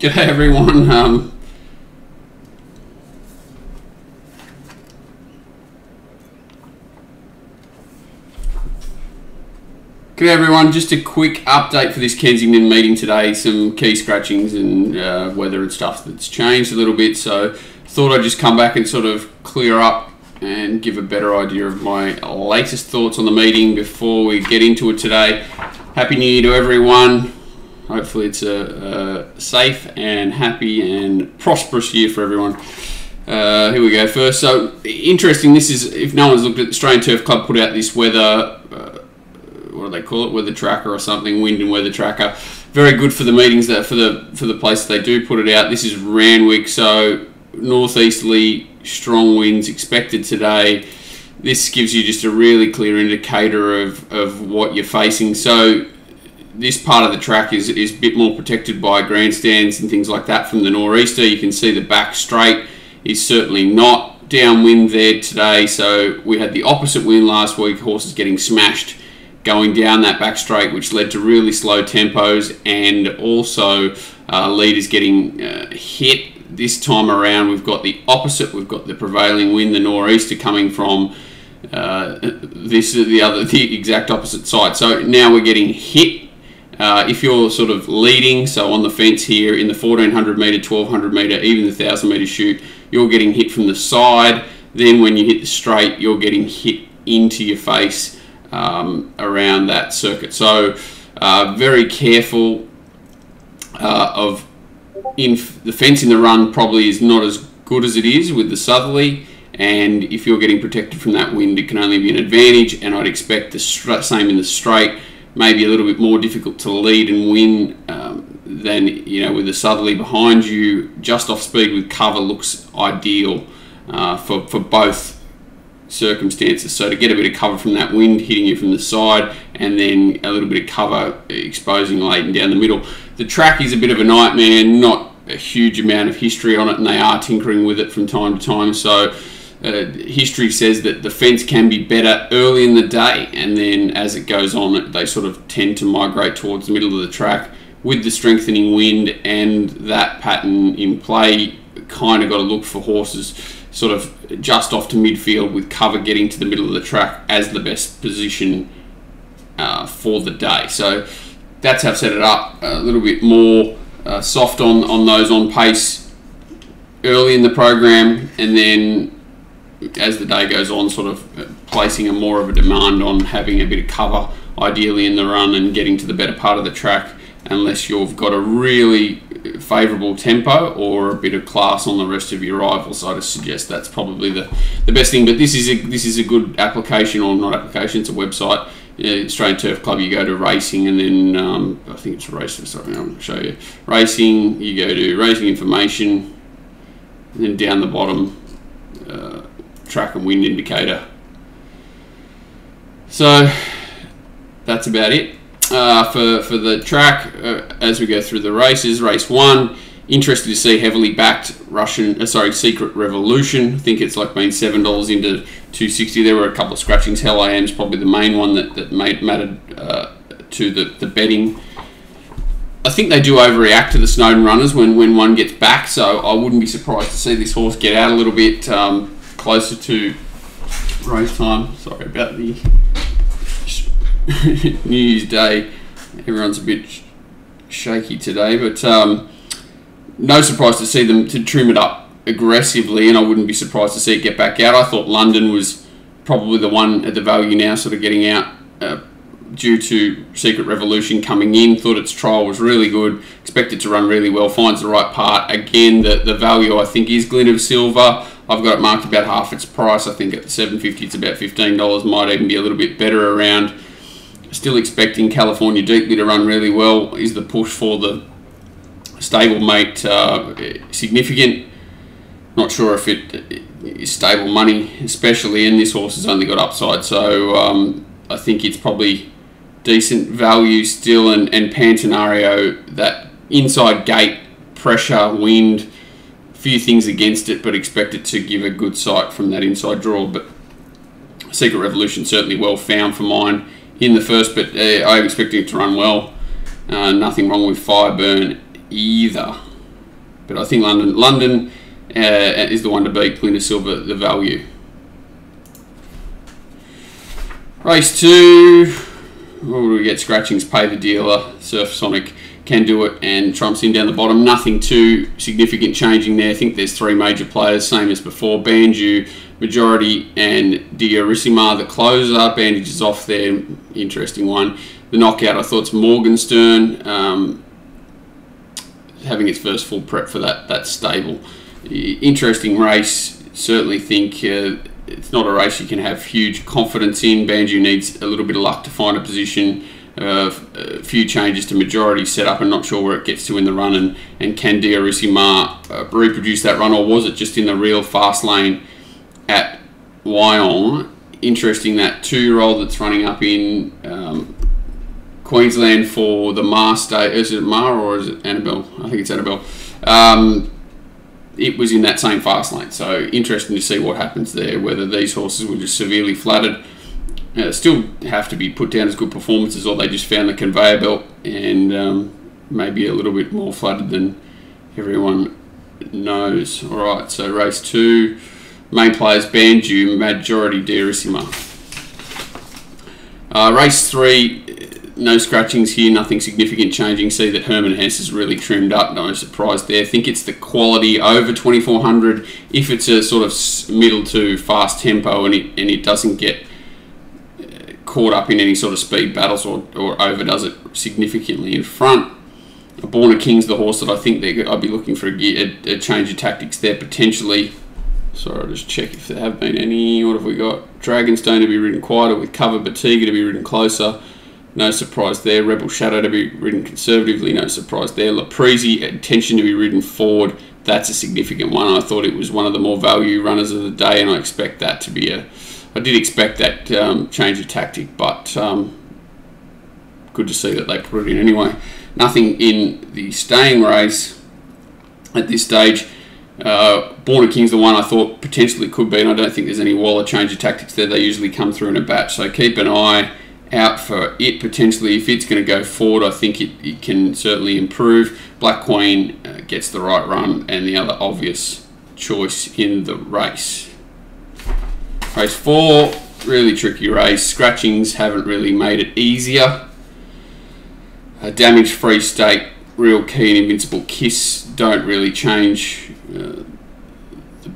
G'day everyone. G'day everyone. Just a quick update for this Kensington meeting today. Some key scratchings and weather and stuff that's changed a little bit. So thought I'd just come back and sort of clear up and give a better idea of my latest thoughts on the meeting before we get into it today. Happy New Year to everyone. Hopefully it's a safe and happy and prosperous year for everyone. Here we go first. So interesting, this is, if no one's looked at, the Australian Turf Club put out this weather, what do they call it, weather tracker or something, wind and weather tracker. Very good for the meetings, that for the places they do put it out. This is Randwick, so northeasterly strong winds expected today. This gives you just a really clear indicator of what you're facing. So this part of the track is a bit more protected by grandstands and things like that from the nor'easter. You can see the back straight is certainly not downwind there today. So we had the opposite wind last week, horses getting smashed going down that back straight, which led to really slow tempos, and also leaders getting hit. This time around we've got the opposite. We've got the prevailing wind, the nor'easter, coming from the exact opposite side. So now we're getting hit. If you're sort of leading, so on the fence here in the 1400 metre, 1200 metre, even the 1000 metre chute, you're getting hit from the side. Then when you hit the straight, you're getting hit into your face around that circuit. So very careful of the fence in the run probably is not as good as it is with the southerly, and if you're getting protected from that wind, it can only be an advantage. And I'd expect the same in the straight. Maybe a little bit more difficult to lead and win than, with the southerly behind you. Just off speed with cover looks ideal for both circumstances. So to get a bit of cover from that wind hitting you from the side, and then a little bit of cover exposing late and down the middle. The track is a bit of a nightmare, not a huge amount of history on it, and they are tinkering with it from time to time. So history says that the fence can be better early in the day, and then as it goes on, they sort of tend to migrate towards the middle of the track. With the strengthening wind and that pattern in play, kind of got to look for horses sort of just off to midfield with cover getting to the middle of the track as the best position for the day. So that's how I've set it up. A little bit more soft on those on pace early in the program, and then as the day goes on, sort of placing more of a demand on having a bit of cover, ideally in the run, and getting to the better part of the track, unless you've got a really favourable tempo or a bit of class on the rest of your rivals. I'd suggest that's probably the best thing. But this is a good application, or not application, it's a website. Australian Turf Club, you go to racing, and then I think it's racing, sorry, I'll show you. Racing, you go to racing information, and then down the bottom, track and wind indicator. So that's about it for the track. As we go through the races, race 1, interested to see heavily backed Secret Revolution. I think it's like been $7 into 260. There were a couple of scratchings. Hell I Am's probably the main one that mattered to the betting. I think they do overreact to the Snowden runners when one gets back, so I wouldn't be surprised to see this horse get out a little bit closer to race time. Sorry about the New Year's Day. Everyone's a bit shaky today, but no surprise to see them to trim it up aggressively, and I wouldn't be surprised to see it get back out. I thought London was probably the one at the value now, sort of getting out due to Secret Revolution coming in. Thought its trial was really good, expected to run really well, finds the right part. Again, the value I think is Glint of Silver. I've got it marked about half its price. I think at the $7.50 it's about $15, might even be a little bit better around. Still expecting California Deeply to run really well. Is the push for the stablemate significant? Not sure if it is stable money, especially, and this horse has only got upside, so I think it's probably decent value still. And Pantanario, that inside gate, pressure, wind, few things against it, but expect it to give a good sight from that inside draw. But Secret Revolution certainly well found for mine in the first, but I'm expecting it to run well. Nothing wrong with Fireburn either. But I think London is the one to beat. Glitter Silver, the value. Race 2. What do we get? Scratchings, Pay the Dealer, Surf Sonic, Can Do It, and Trumps in down the bottom. Nothing too significant changing there. I think there's 3 major players, same as before. Banju, Majority, and Diarissima, the closer. Bandage is off there. Interesting one. The knockout, I thought it's Morgenstern, having its first full prep for that stable. Interesting race. Certainly think it's not a race you can have huge confidence in. Banju needs a little bit of luck to find a position. A few changes to Majority setup, and not sure where it gets to in the run. And can Diarissima reproduce that run, or was it just in the real fast lane at Wyong? Interesting, that 2-year-old that's running up in Queensland for the Mar State. Is it Mar or is it Annabelle? I think it's Annabelle. It was in that same fast lane, so interesting to see what happens there, whether these horses were just severely flattered. Still have to be put down as good performances, or they just found the conveyor belt and maybe a little bit more flattered than everyone knows. Alright, so race 2, main players Banju, Majority, Diarissima. Race 3, no scratchings here, nothing significant changing. See that Herman Hess is really trimmed up, no surprise there. I think it's the quality over 2400. If it's a sort of middle to fast tempo and it doesn't get caught up in any sort of speed battles or overdoes it significantly in front. Born a King's the horse that I think I'd be looking for a change of tactics there potentially. Sorry, I'll just check if there have been any. What have we got? Dragonstone to be ridden quieter with cover, Batiga to be ridden closer. No surprise there. Rebel Shadow to be ridden conservatively. No surprise there. Laprisi, intention to be ridden forward. That's a significant one. I thought it was one of the more value runners of the day, and I expect that to be I did expect that change of tactic, but good to see that they put it in anyway. Nothing in the staying race at this stage. Born a King's the one I thought potentially could be, and I don't think there's any Waller change of tactics there. They usually come through in a batch, so keep an eye out for it potentially. If it's going to go forward, I think it can certainly improve. Black Queen gets the right run, and the other obvious choice in the race. Race 4, really tricky race. Scratchings haven't really made it easier. A damage-free state, Real Keen, Invincible Kiss don't really change the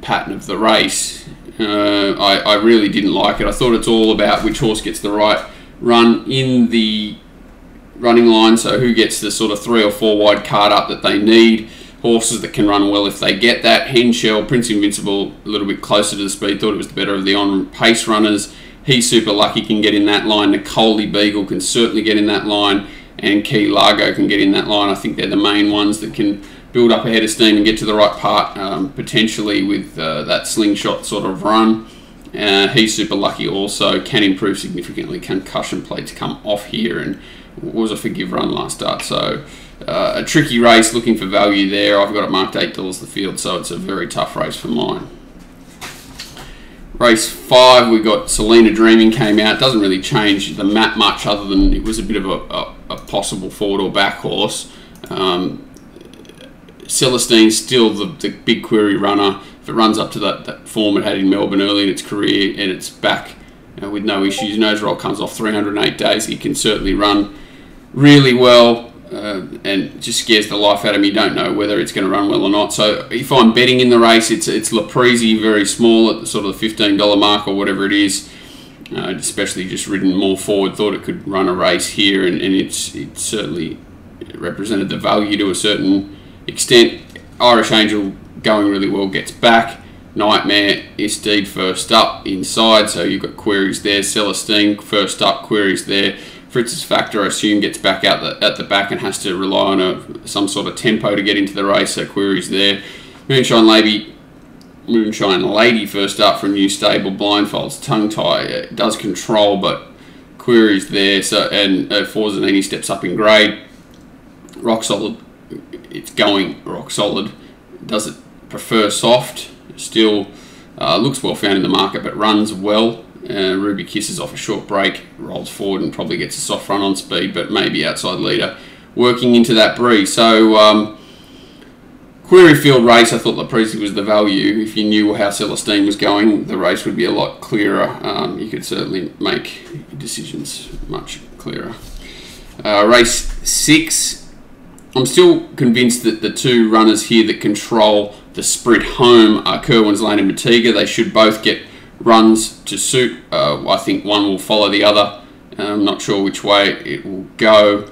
pattern of the race. I really didn't like it. I thought it's all about which horse gets the right run in the running line, so who gets the sort of 3 or 4 wide card up that they need. Horses that can run well if they get that. Henshell, Prince Invincible, a little bit closer to the speed. Thought it was the better of the on-pace runners. He's Super Lucky can get in that line. Nicole Beagle can certainly get in that line. And Key Largo can get in that line. I think they're the main ones that can build up a head of steam and get to the right part, potentially with that slingshot sort of run. He's Super Lucky also can improve significantly. Concussion plates come off here, and was a forgive run last start. So a tricky race, looking for value there. I've got it marked $8 the field, so it's a very tough race for mine. Race 5, we got Selena Dreaming came out. Doesn't really change the map much, other than it was a bit of a possible forward or back horse. Celestine still the big query runner. If it runs up to that form it had in Melbourne early in its career and it's back with no issues, nose roll comes off 308 days, he can certainly run really well. And just scares the life out of me. Don't know whether it's going to run well or not. So if I'm betting in the race, it's Laprisi, very small at the sort of the $15 mark or whatever it is. Especially just ridden more forward. Thought it could run a race here, and it certainly represented the value to a certain extent. Irish Angel going really well, gets back. Nightmare, Esteed first up inside, so you've got queries there. Celestine first up, queries there. Fritz's Factor, I assume, gets back out at the back and has to rely on some sort of tempo to get into the race, so queries there. Moonshine Lady first up from New Stable, blindfolds, tongue tie, does control, but queries there. So and Forzanini steps up in grade. Rock Solid, it's going rock solid. Does it prefer soft? Still looks well found in the market, but runs well. Ruby Kisses off a short break, rolls forward and probably gets a soft run on speed, but maybe outside leader working into that breeze. So Query Field race, I thought Leprezi was the value. If you knew how Celestine was going, the race would be a lot clearer. You could certainly make decisions much clearer. Race 6, I'm still convinced that the two runners here that control the sprint home are Kerwin's Lane and Batiga. They should both get runs to suit. I think one will follow the other. I'm not sure which way it will go.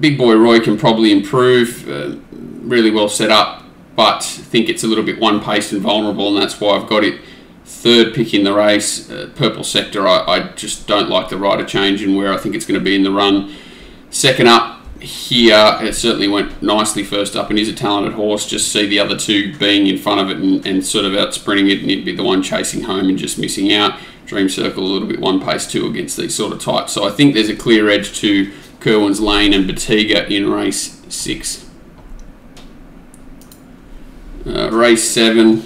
Big Boy Roy can probably improve. Really well set up, but I think it's a little bit one-paced and vulnerable, and that's why I've got it third pick in the race. Purple Sector, I just don't like the rider change and where I think it's going to be in the run. Second up here, it certainly went nicely first up and is a talented horse. Just see the other two being in front of it and sort of out sprinting it, and it'd be the one chasing home and just missing out. Dream Circle a little bit one-pace too against these sort of types. So I think there's a clear edge to Kerwin's Lane and Batiga in race 6. Race 7.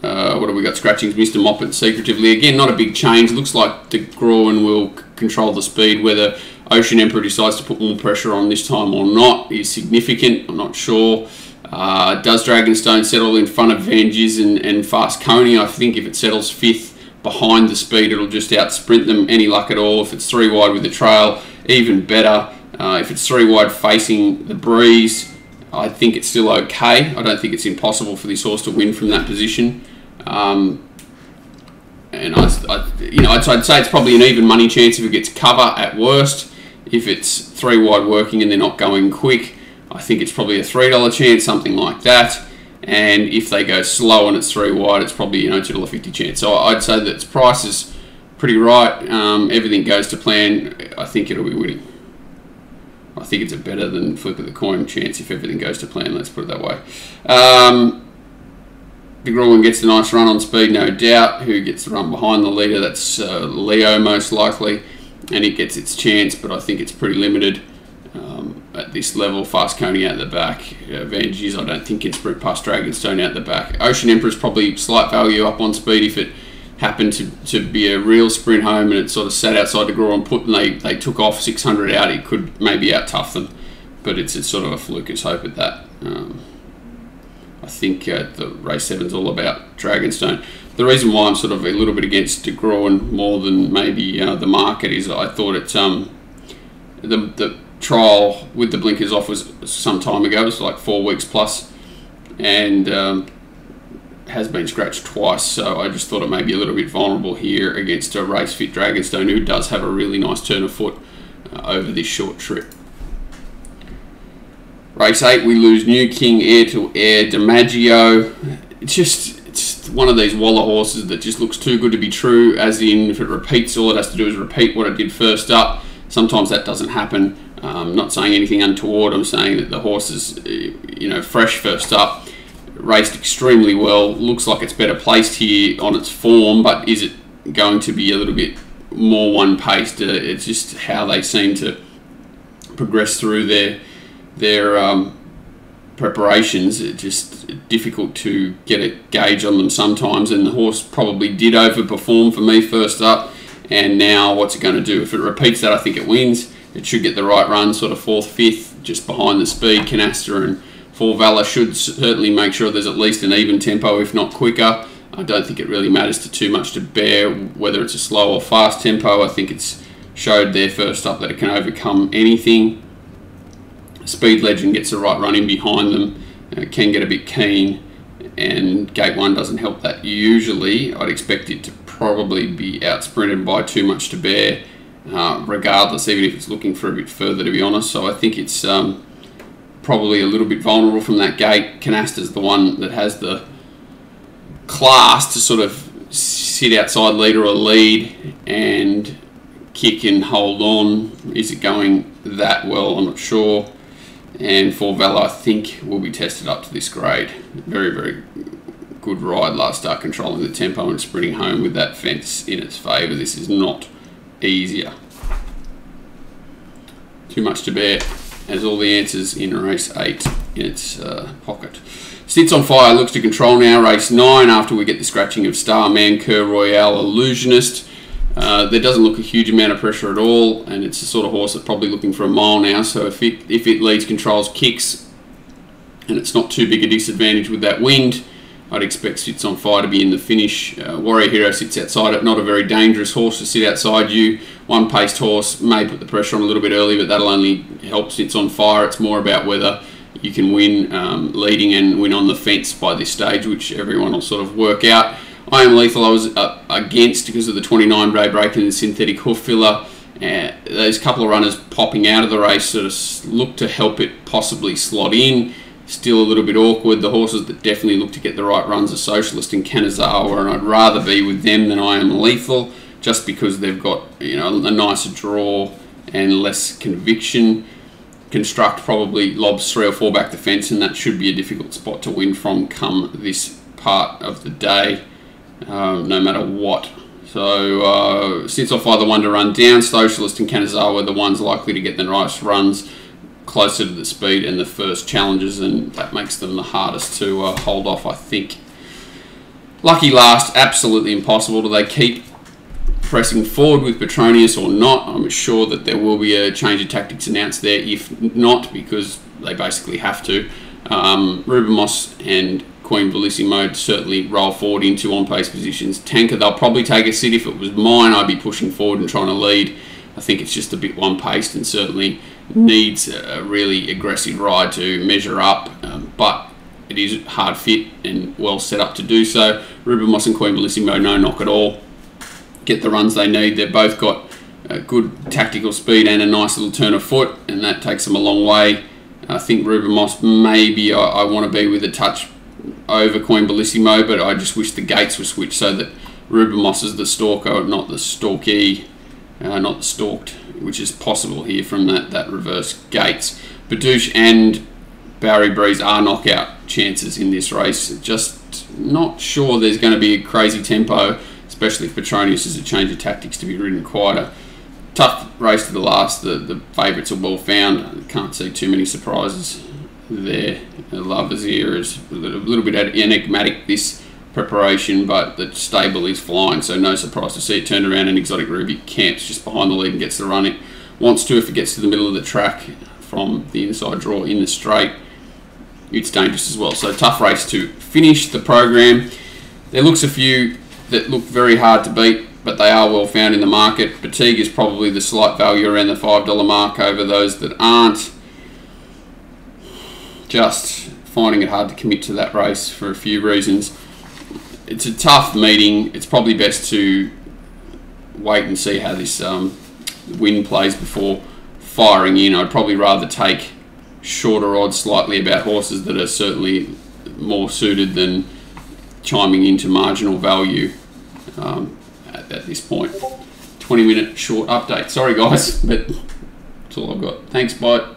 What have we got? Scratchings, Mr. Moppet, Secretively. Again, not a big change. Looks like De Groen will control the speed. Whether Ocean Emperor decides to put more pressure on this time or not is significant. I'm not sure. Does Dragonstone settle in front of Van Giz and Fast Coney? I think if it settles 5th behind the speed, it'll just out sprint them. Any luck at all. If it's 3 wide with the trail, even better. If it's 3 wide facing the breeze, I think it's still okay. I don't think it's impossible for this horse to win from that position. And I'd say it's probably an even money chance if it gets cover at worst. If it's 3 wide working and they're not going quick, I think it's probably a $3 chance, something like that. And if they go slow and it's 3 wide, it's probably $2.50 chance. So I'd say that its price is pretty right. Everything goes to plan. I think it'll be winning. I think it's a better than flip of the coin chance if everything goes to plan, let's put it that way. Big Rowan gets a nice run on speed, no doubt. Who gets the run behind the leader? That's Leo, most likely. And it gets its chance, but I think it's pretty limited at this level. Fast Coney out the back. Van Giz, I don't think can sprint past Dragonstone out the back. Ocean Emperor is probably slight value up on speed if it happened to be a real sprint home and it sort of sat outside the Grow and put and they took off 600 out, it could maybe out tough them, but it's sort of a fluker's hope at that. I think the race 7 is all about Dragonstone. The reason why I'm sort of a little bit against De Groen more than maybe the market is I thought it the trial with the blinkers off was some time ago. It was like 4 weeks plus, and has been scratched twice, so I just thought it may be a little bit vulnerable here against a race fit Dragonstone, who does have a really nice turn of foot over this short trip. Race 8, we lose New King, Air to Air, DiMaggio. It's one of these Waller horses that just looks too good to be true, as in if it repeats, all it has to do is repeat what it did first up. Sometimes that doesn't happen. I'm not saying anything untoward, I'm saying that the horse is fresh first up. Raced extremely well, looks like it's better placed here on its form, but is it going to be a little bit more one-paced? It's just how they seem to progress through their preparations. It's just difficult to get a gauge on them sometimes, and the horse probably did overperform for me first up, and now what's it going to do? If it repeats that, I think it wins. It should get the right run, sort of 4th, 5th, just behind the speed. Canasta and For Valor should certainly make sure there's at least an even tempo, if not quicker. I don't think it really matters to too much to bear whether it's a slow or fast tempo. I think it's showed there first up that it can overcome anything. Speed Legend gets the right run in behind them, can get a bit keen, and Gate 1 doesn't help that usually. I'd expect it to probably be out sprinted by too much to bear, regardless, even if it's looking for a bit further, to be honest. So I think it's probably a little bit vulnerable from that gate. Canasta's the one that has the class to sort of sit outside leader or lead and kick and hold on. Is it going that well? I'm not sure. And For Valor, I think, will be tested up to this grade. Very, very good ride last start, controlling the tempo and sprinting home with that fence in its favour. This is not easier. Too much to bear. Has all the answers in race 8 in its pocket. Sits on Fire looks to control now. Race 9, after we get the scratching of Starman, Cur Royale, Illusionist. There doesn't look a huge amount of pressure at all, and it's the sort of horse that's probably looking for a mile now. So if it leads, controls, kicks, and it's not too big a disadvantage with that wind. I'd expect Sits on Fire to be in the finish. Warrior Hero sits outside it, not a very dangerous horse to sit outside you. One paced horse may put the pressure on a little bit early, but that'll only help Sits on Fire. It's more about whether you can win leading and win on the fence by this stage, which everyone will sort of work out. I Am Lethal I was against because of the 29 Ray Break and the synthetic hoof filler. Those couple of runners popping out of the race sort of look to help it possibly slot in. Still a little bit awkward. The horses that definitely look to get the right runs are Socialist and Kanazawa, and I'd rather be with them than I Am Lethal, just because they've got, you know, a nicer draw and less conviction. Construct probably lobs 3 or 4 back the fence, and that should be a difficult spot to win from come this part of the day, no matter what. So Sits on Fire, the one to run down. Socialist and Kanazawa, the ones likely to get the nice runs closer to the speed and the first challenges, and that makes them the hardest to hold off, I think. Lucky Last, absolutely impossible. Do they keep pressing forward with Petronius or not? I'm sure that there will be a change of tactics announced there, if not, because they basically have to. Rubamos and Queen Bellissimo certainly roll forward into on-pace positions. Tanker, they'll probably take a sit. If it was mine, I'd be pushing forward and trying to lead. I think it's just a bit one-paced and certainly needs a really aggressive ride to measure up, but it is hard fit and well set up to do so. Rubamos and Queen Bellissimo, no knock at all. Get the runs they need. They've both got good tactical speed and a nice little turn of foot, and that takes them a long way. I think Rubamos, maybe I want to be with a touch over Queen Bellissimo, but I just wish the gates were switched so that Rubamos is the stalker, not the stalkee, not the stalked, which is possible here from that reverse gates. Badouche and Bowery Breeze are knockout chances in this race. Just not sure there's going to be a crazy tempo, especially if Petronius is a change of tactics to be ridden quieter. Tough race to the last. The favourites are well found. I can't see too many surprises there. La Vizier is a little bit enigmatic this preparation, but the stable is flying, so no surprise to see it turned around, and Exotic Ruby camps just behind the lead and gets the run it wants to. If it gets to the middle of the track from the inside draw in the straight, it's dangerous as well. So tough race to finish the program. There looks a few that look very hard to beat, but they are well found in the market. Fatigue is probably the slight value around the $5 mark over those that aren't. Just finding it hard to commit to that race for a few reasons. It's a tough meeting. It's probably best to wait and see how this wind plays before firing in. I'd probably rather take shorter odds slightly about horses that are certainly more suited than chiming into marginal value at this point. 20-minute short update. Sorry guys, but that's all I've got. Thanks, bye.